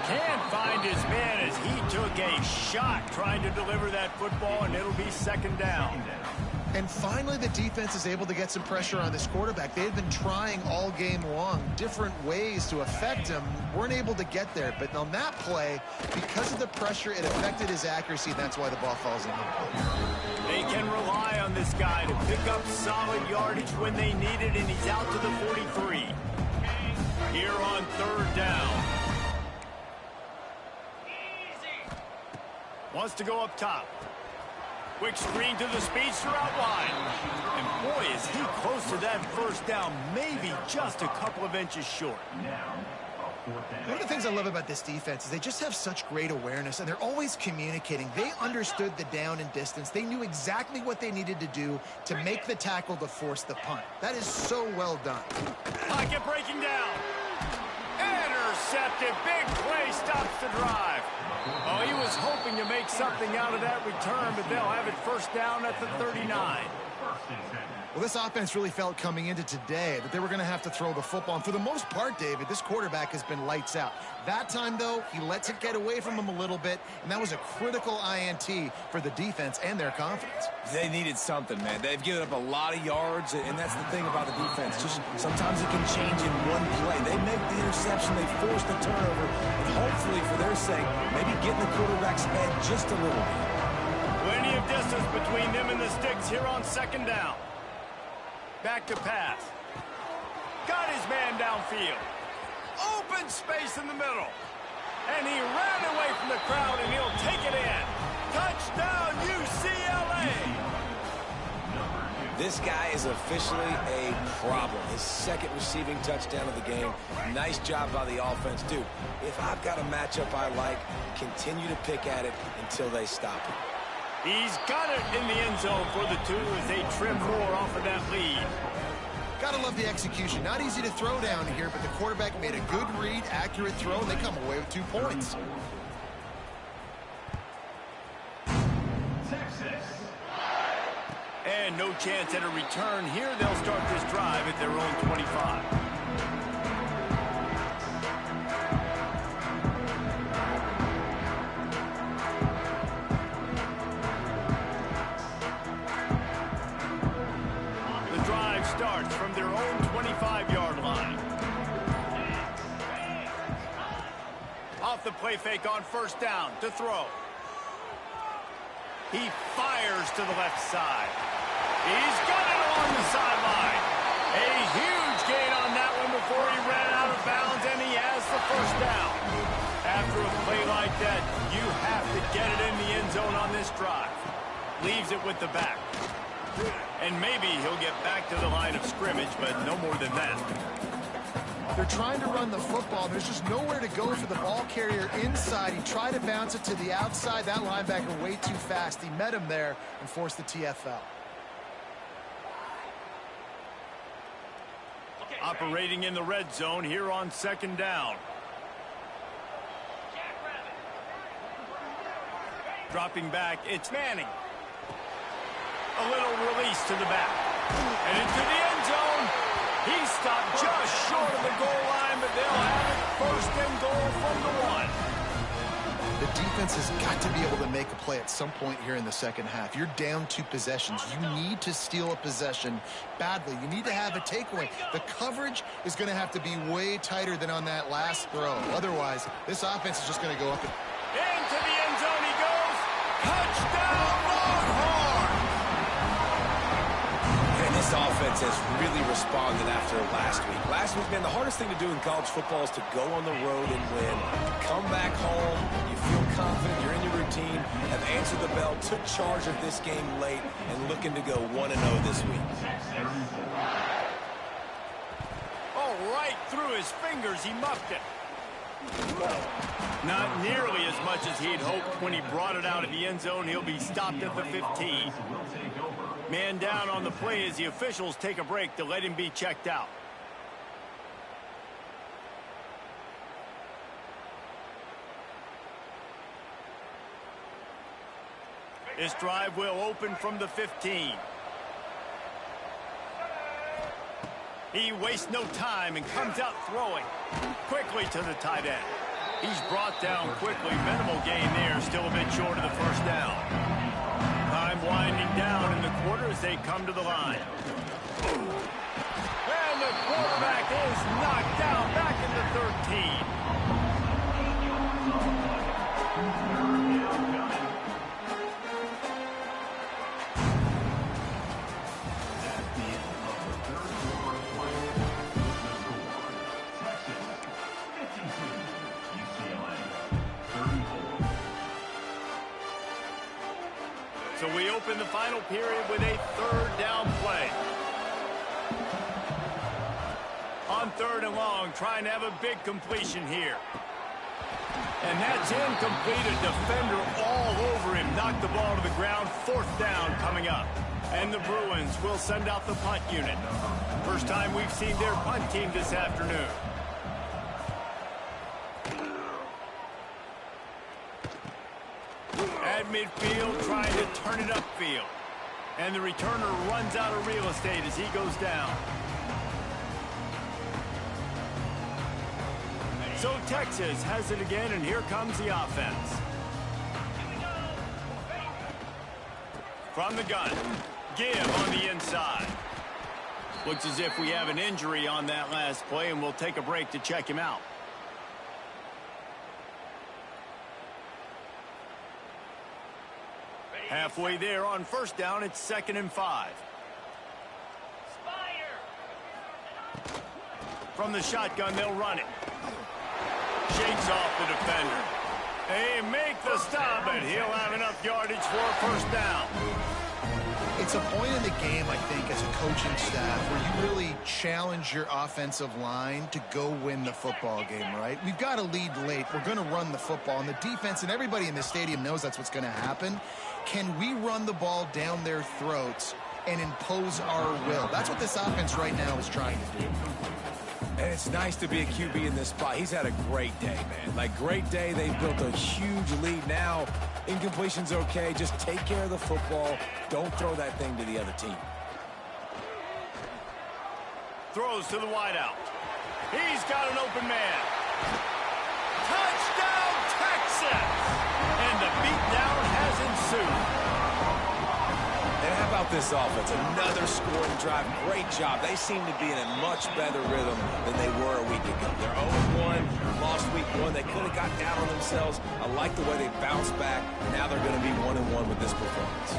Can't find his man as he took a shot trying to deliver that football, and it'll be second down.
And finally, the defense is able to get some pressure on this quarterback. They had been trying all game long different ways to affect him. Weren't able to get there. But on that play, because of the pressure, it affected his accuracy, and that's why the ball falls in.
They can rely on this guy to pick up solid yardage when they need it, and he's out to the 43. Here on third down. Wants to go up top. Quick screen to the speedster out wide. And boy, is he close to that first down, maybe just a couple of inches short.
One of the things I love about this defense is they just have such great awareness, and they're always communicating. They understood the down and distance. They knew exactly what they needed to do to make the tackle to force the punt. That is so well done.
Pocket breaking down. Intercepted. Big play stops the drive. Oh, he was hoping to make something out of that return, but they'll have it first down at the 39.
Well, this offense really felt coming into today that they were going to have to throw the football. And for the most part, David, this quarterback has been lights out. That time, though, he lets it get away from him a little bit, and that was a critical INT for the defense and their confidence.
They needed something, man. They've given up a lot of yards, and that's the thing about the defense. Just sometimes it can change in one play. They make the interception, they force the turnover, and hopefully, for their sake, maybe getting the quarterback's head just a little bit.
Plenty of distance between them and the sticks here on second down. Back to pass. Got his man downfield. Open space in the middle. And he ran away from the crowd, and he'll take it in. Touchdown, UCLA!
This guy is officially a problem. His second receiving touchdown of the game. Nice job by the offense. Dude, if I've got a matchup I like, continue to pick at it until they stop it.
He's got it in the end zone for the 2 as they trim more off of that lead.
Gotta love the execution. Not easy to throw down here, but the quarterback made a good read, accurate throw, and they come away with 2 points.
And no chance at a return here. They'll start this drive at their own 25. Starts from their own 25-yard line. Off the play fake on first down to throw. He fires to the left side. He's got it along the sideline. A huge gain on that one before he ran out of bounds, and he has the first down. After a play like that, you have to get it in the end zone on this drive. Leaves it with the back. And maybe he'll get back to the line of scrimmage, but no more than that.
They're trying to run the football. There's just nowhere to go for the ball carrier inside. He tried to bounce it to the outside. That linebacker way too fast. He met him there and forced the TFL.
Operating in the red zone here on second down. Dropping back, it's Manning. A little release to the back. And into the end zone. He stopped just short of the goal line, but they'll have it first and goal from the 1.
The defense has got to be able to make a play at some point here in the second half. You're down 2 possessions. You need to steal a possession badly. You need to have a takeaway. The coverage is going to have to be way tighter than on that last throw. Otherwise, this offense is just going to go up and...
Into the end zone he goes. Touchdown, Longhorn!
And this offense has really responded after last week. Last week, man, the hardest thing to do in college football is to go on the road and win. Come back home, you feel confident, you're in your routine, have answered the bell, took charge of this game late, and looking to go 1-0 this week.
Oh, right through his fingers, he muffed it. Not nearly as much as he'd hoped. When he brought it out of the end zone, he'll be stopped at the 15. Man down on the play as the officials take a break to let him be checked out. This drive will open from the 15. He wastes no time and comes out throwing quickly to the tight end. He's brought down quickly. Minimal gain there, still a bit short of the first down. Time winding down in the quarter as they come to the line. And the quarterback is knocked down back into 13. So we open the final period with a third down play. On 3rd and long, trying to have a big completion here. And that's incomplete. A defender all over him. Knocked the ball to the ground. 4th down coming up. And the Bruins will send out the punt unit. First time we've seen their punt team this afternoon. At midfield, trying to turn it upfield. And the returner runs out of real estate as he goes down. So Texas has it again, and here comes the offense. From the gun, give on the inside. Looks as if we have an injury on that last play, and we'll take a break to check him out. Halfway there on 1st down, it's 2nd and 5. From the shotgun, they'll run it. Shakes off the defender. They make the stop, and he'll have enough yardage for a 1st down.
It's a point in the game, I think, as a coaching staff, where you really challenge your offensive line to go win the football game, right? We've got a lead late. We're going to run the football, and the defense and everybody in the stadium knows that's what's going to happen. Can we run the ball down their throats and impose our will? That's what this offense right now is trying to do.
And it's nice to be a QB in this spot. He's had a great day, man. Like, great day. They've built a huge lead now. Incompletion's okay. Just take care of the football. Don't throw that thing to the other team.
Throws to the wideout. He's got an open man. Touchdown, Texas! And the beatdown has ensued.
And how about this offense? Another scoring drive. Great job. They seem to be in a much better rhythm than they were a week ago. They're 0-1, lost week 1. They could have got down on themselves. I like the way they bounced back. Now they're going to be 1-1 with this performance.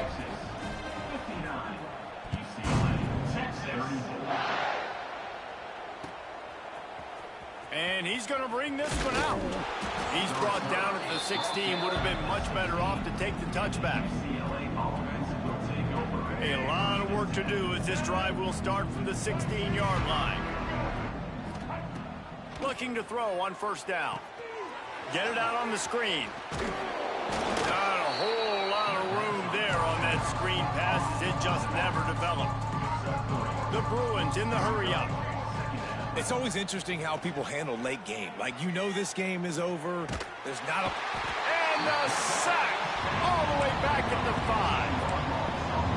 And he's going to bring this one out. He's brought down at the 16. Would have been much better off to take the touchback. A lot of work to do as this drive will start from the 16-yard line. Looking to throw on 1st down. Get it out on the screen. Not a whole lot of room there on that screen pass as it just never developed. The Bruins in the hurry-up.
It's always interesting how people handle late game. Like, you know this game is over. There's not a...
And a sack all the way back at the 5.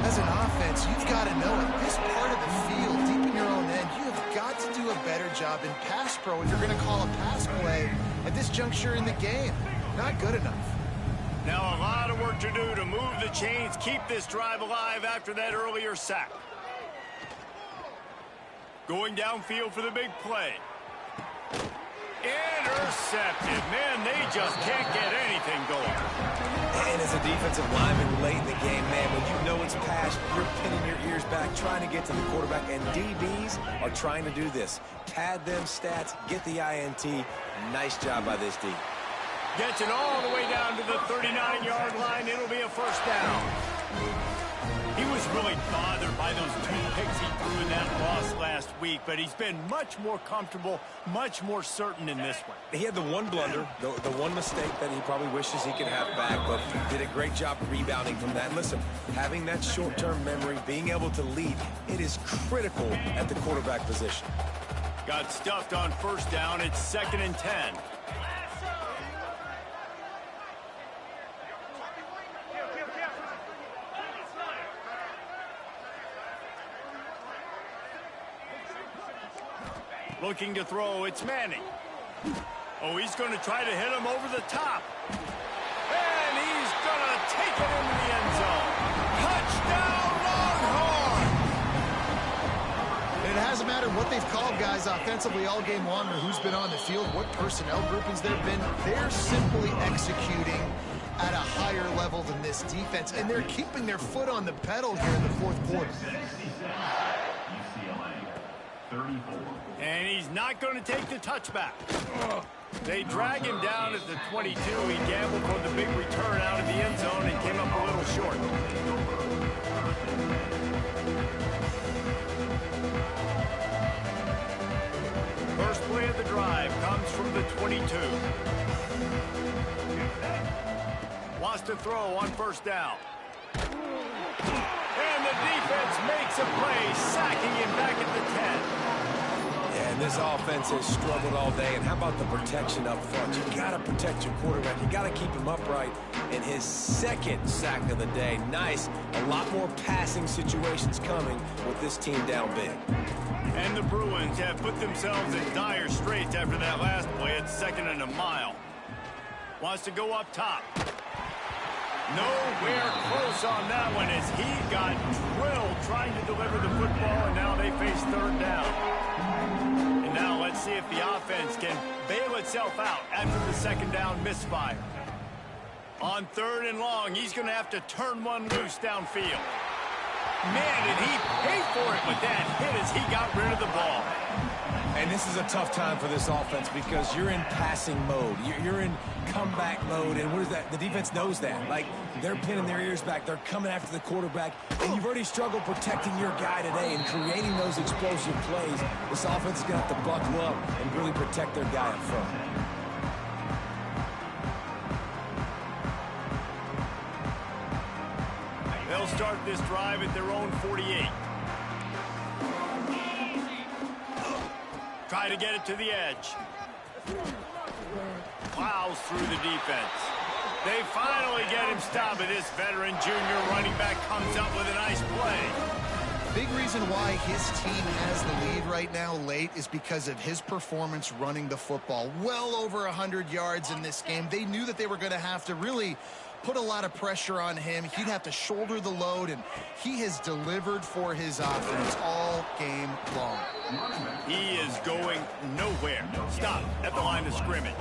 As an offense, you've got to know in this part of the field, deep in your own end, you have got to do a better job in pass pro if you're going to call a pass play at this juncture in the game. Not good enough.
Now a lot of work to do to move the chains, keep this drive alive after that earlier sack. Going downfield for the big play. Intercepted. Man, they just can't get anything going.
And as a defensive lineman late in the game, man, when you know it's past, you're pinning your ears back, trying to get to the quarterback, and DBs are trying to do this. Pad them stats, get the INT. Nice job by this D.
Gets it all the way down to the 39-yard line. It'll be a first down. He was really bothered by those 2 picks he threw in that loss last week, but he's been much more comfortable, much more certain in this one.
He had the one blunder, the one mistake that he probably wishes he could have back, but he did a great job rebounding from that. Listen, having that short-term memory, being able to lead, it is critical at the quarterback position.
Got stuffed on first down. It's 2nd and 10. Looking to throw, it's Manning. Oh, he's going to try to hit him over the top. And he's going to take it into the end zone. Touchdown, Longhorn!
And it hasn't mattered what they've called guys offensively all game long or who's been on the field, what personnel groupings there have been. They're simply executing at a higher level than this defense, and they're keeping their foot on the pedal here in the fourth quarter.
And he's not going to take the touchback. They drag him down at the 22. He gambled for the big return out of the end zone and came up a little short. First play of the drive comes from the 22. Wants to throw on first down. And the defense makes a play, sacking him back at the 10.
And this offense has struggled all day. And how about the protection up front? You got to protect your quarterback. You got to keep him upright. And his 2nd sack of the day. Nice. A lot more passing situations coming with this team down big.
And the Bruins have put themselves in dire straits after that last play. It's 2nd and a mile. Wants to go up top. Nowhere close on that one as he got drilled trying to deliver the football, and now they face 3rd down. And now let's see if the offense can bail itself out after the 2nd down misfire. On 3rd and long, he's going to have to turn one loose downfield. Man, did he pay for it with that hit as he got rid of the ball.
And this is a tough time for this offense because you're in passing mode. You're in comeback mode, and what is that? The defense knows that. Like, they're pinning their ears back. They're coming after the quarterback, and you've already struggled protecting your guy today and creating those explosive plays. This offense is going to have to buckle up and really protect their guy up front.
They'll start this drive at their own 48. Try to get it to the edge. Plows through the defense. They finally get him stopped, but this veteran junior running back comes up with a nice play.
Big reason why his team has the lead right now late is because of his performance running the football. Well over 100 yards in this game. They knew that they were going to have to really put a lot of pressure on him. He'd have to shoulder the load, and he has delivered for his offense all game long.
He is going nowhere. Stop at the line of scrimmage.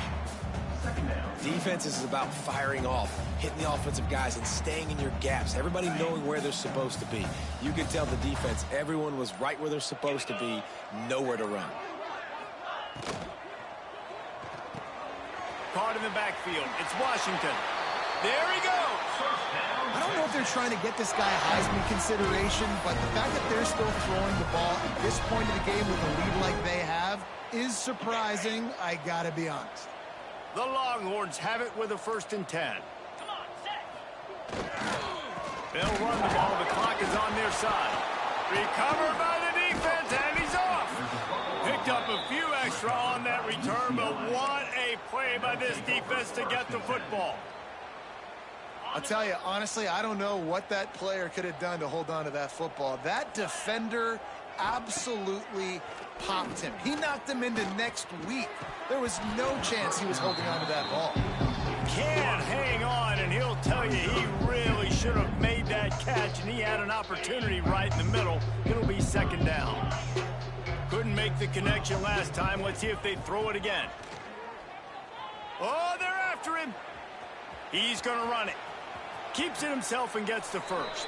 Defense is about firing off, hitting the offensive guys, and staying in your gaps. Everybody knowing where they're supposed to be. You can tell the defense, everyone was right where they're supposed to be, nowhere to run.
Caught in the backfield. It's Washington. There he goes.
I don't know if they're trying to get this guy Heisman consideration, but the fact that they're still throwing the ball at this point of the game with a lead like they have is surprising, I gotta be honest.
The Longhorns have it with a 1st and 10. They'll run the ball. The clock is on their side. Recovered by the defense, and he's off. Picked up a few extra on that return, but what a play by this defense to get the football.
I'll tell you, honestly, I don't know what that player could have done to hold on to that football. That defender absolutely popped him. He knocked him into next week. There was no chance he was holding on to that ball.
can hang on, and he'll tell you he really should have made that catch, and he had an opportunity right in the middle. It'll be second down. Couldn't make the connection last time. Let's see if they throw it again. Oh, they're after him. He's going to run it. Keeps it himself and gets the first.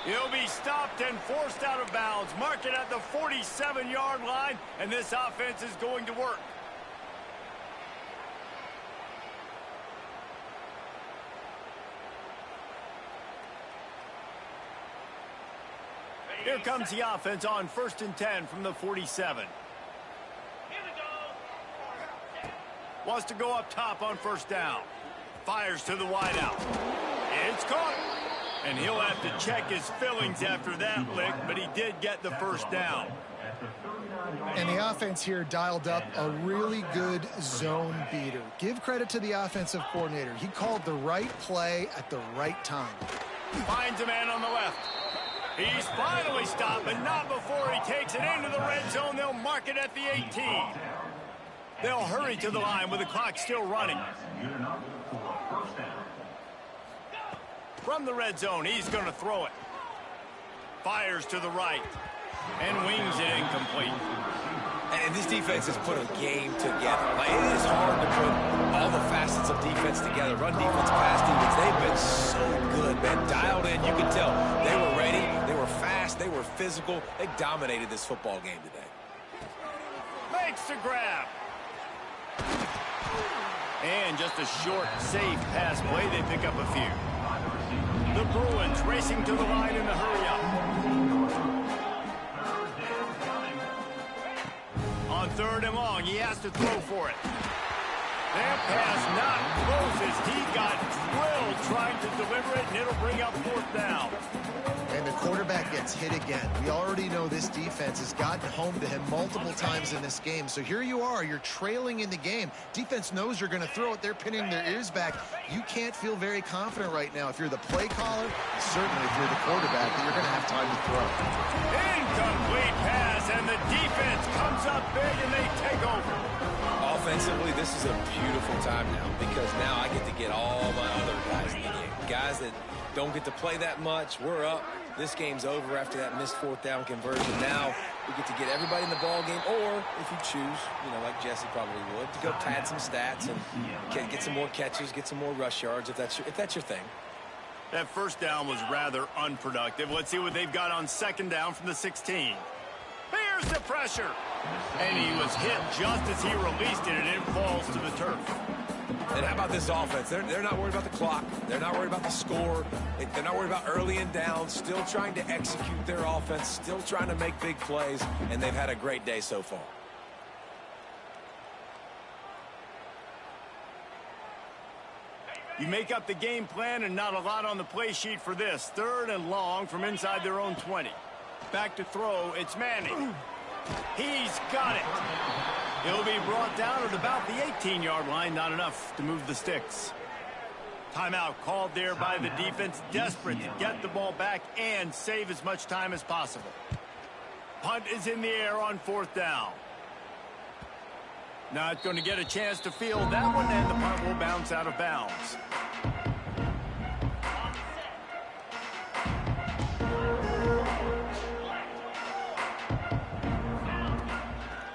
He'll be stopped and forced out of bounds. Mark it at the 47-yard line, and this offense is going to work. Here comes the offense on 1st and 10 from the 47. Wants to go up top on first down. Fires to the wideout. It's caught. And he'll have to check his fillings after that lick, but he did get the first down.
And the offense here dialed up a really good zone beater. Give credit to the offensive coordinator. He called the right play at the right time.
Finds a man on the left. He's finally stopped, but not before he takes it into the red zone. They'll mark it at the 18. They'll hurry to the line with the clock still running. From the red zone, he's going to throw it. Fires to the right and wings it incomplete.
And this defense has put a game together. Like, it is hard to put all the facets of defense together. Run defense, pass defense. They've been so good, man. Dialed in, you can tell. They were ready. They were fast. They were physical. They dominated this football game today.
Makes the grab. And just a short, safe pass play. They pick up a few. The Bruins racing to the line in the hurry-up. On 3rd and long, he has to throw for it. That pass not closes. He got drilled trying to deliver it, and it'll bring up 4th down.
And the quarterback gets hit again. We already know this defense has gotten home to him multiple times in this game. So here you are. You're trailing in the game. Defense knows you're going to throw it. They're pinning their ears back. You can't feel very confident right now. If you're the play caller, certainly if you're the quarterback, that you're going to have time to throw.
Incomplete pass, and the defense comes up big, and they take over.
Offensively, this is a beautiful time now because now I get to get all my other guys in the game. Guys that don't get to play that much. We're up. This game's over after that missed 4th down conversion. Now we get to get everybody in the ball game, or if you choose, you know, like Jesse probably would, to go pad some stats and get some more catches, get some more rush yards if that's your thing.
That first down was rather unproductive. Let's see what they've got on 2nd down from the 16. Here's the pressure. And he was hit just as he released it, and it falls to the turf.
And how about this offense? They're not worried about the clock. They're not worried about the score. They're not worried about early and down. Still trying to execute their offense. Still trying to make big plays. And they've had a great day so far.
You make up the game plan and not a lot on the play sheet for this. 3rd and long from inside their own 20. Back to throw. It's Manning. He's got it. He'll be brought down at about the 18-yard line. Not enough to move the sticks. Timeout called there by the defense. Desperate to get the ball back and save as much time as possible. Punt is in the air on 4th down. Not going to get a chance to field that one, and the punt will bounce out of bounds.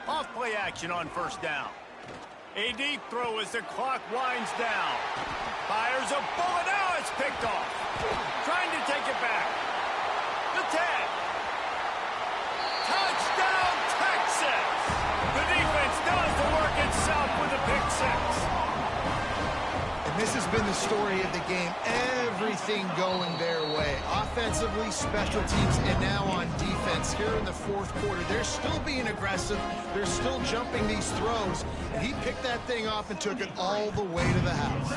Off-play action on 1st down. A deep throw as the clock winds down. Fires a bullet. Now it's picked off. Trying to take it back. The 10. Touchdown, Texas! The defense does the work itself with a pick 6.
And this has been the story of the game. Everything going their way. Offensively, special teams, and now on defense here in the 4th quarter. They're still being aggressive. They're still jumping these throws. And he picked that thing off and took it all the way to the house.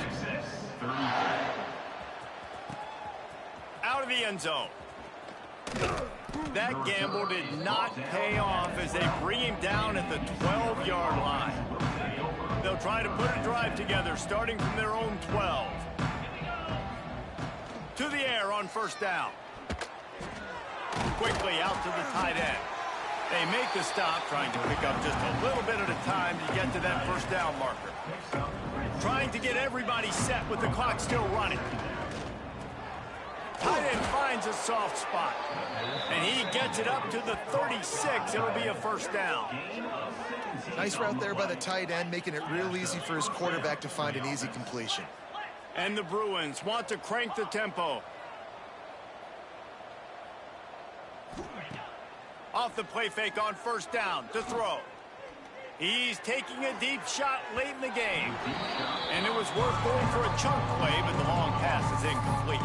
Out of the end zone. That gamble did not pay off as they bring him down at the 12-yard line. They'll try to put a drive together starting from their own 12. To the air on 1st down. Quickly out to the tight end. They make the stop, trying to pick up just a little bit at a time to get to that 1st down marker. Trying to get everybody set with the clock still running. Tight end finds a soft spot. And he gets it up to the 36. It'll be a first down.
Nice route there by the tight end, making it real easy for his quarterback to find an easy completion.
And the Bruins want to crank the tempo. Off the play fake on first down to throw. He's taking a deep shot late in the game. And it was worth going for a chunk play, but the long pass is incomplete.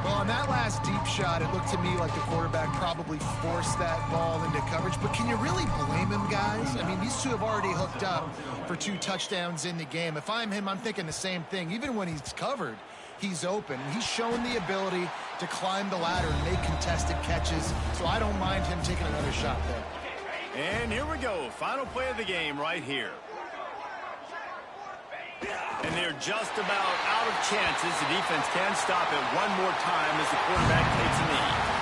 Well, on that last deep shot, it looked to me like the quarterback probably forced that ball into coverage. But can you really blame him, guys? I mean, these two have already hooked up for 2 touchdowns in the game. If I'm him, I'm thinking the same thing. Even when he's covered, he's open. He's shown the ability to climb the ladder and make contested catches. So I don't mind him taking another shot there.
And here we go. Final play of the game right here. And they're just about out of chances. The defense can stop it one more time as the quarterback takes a knee.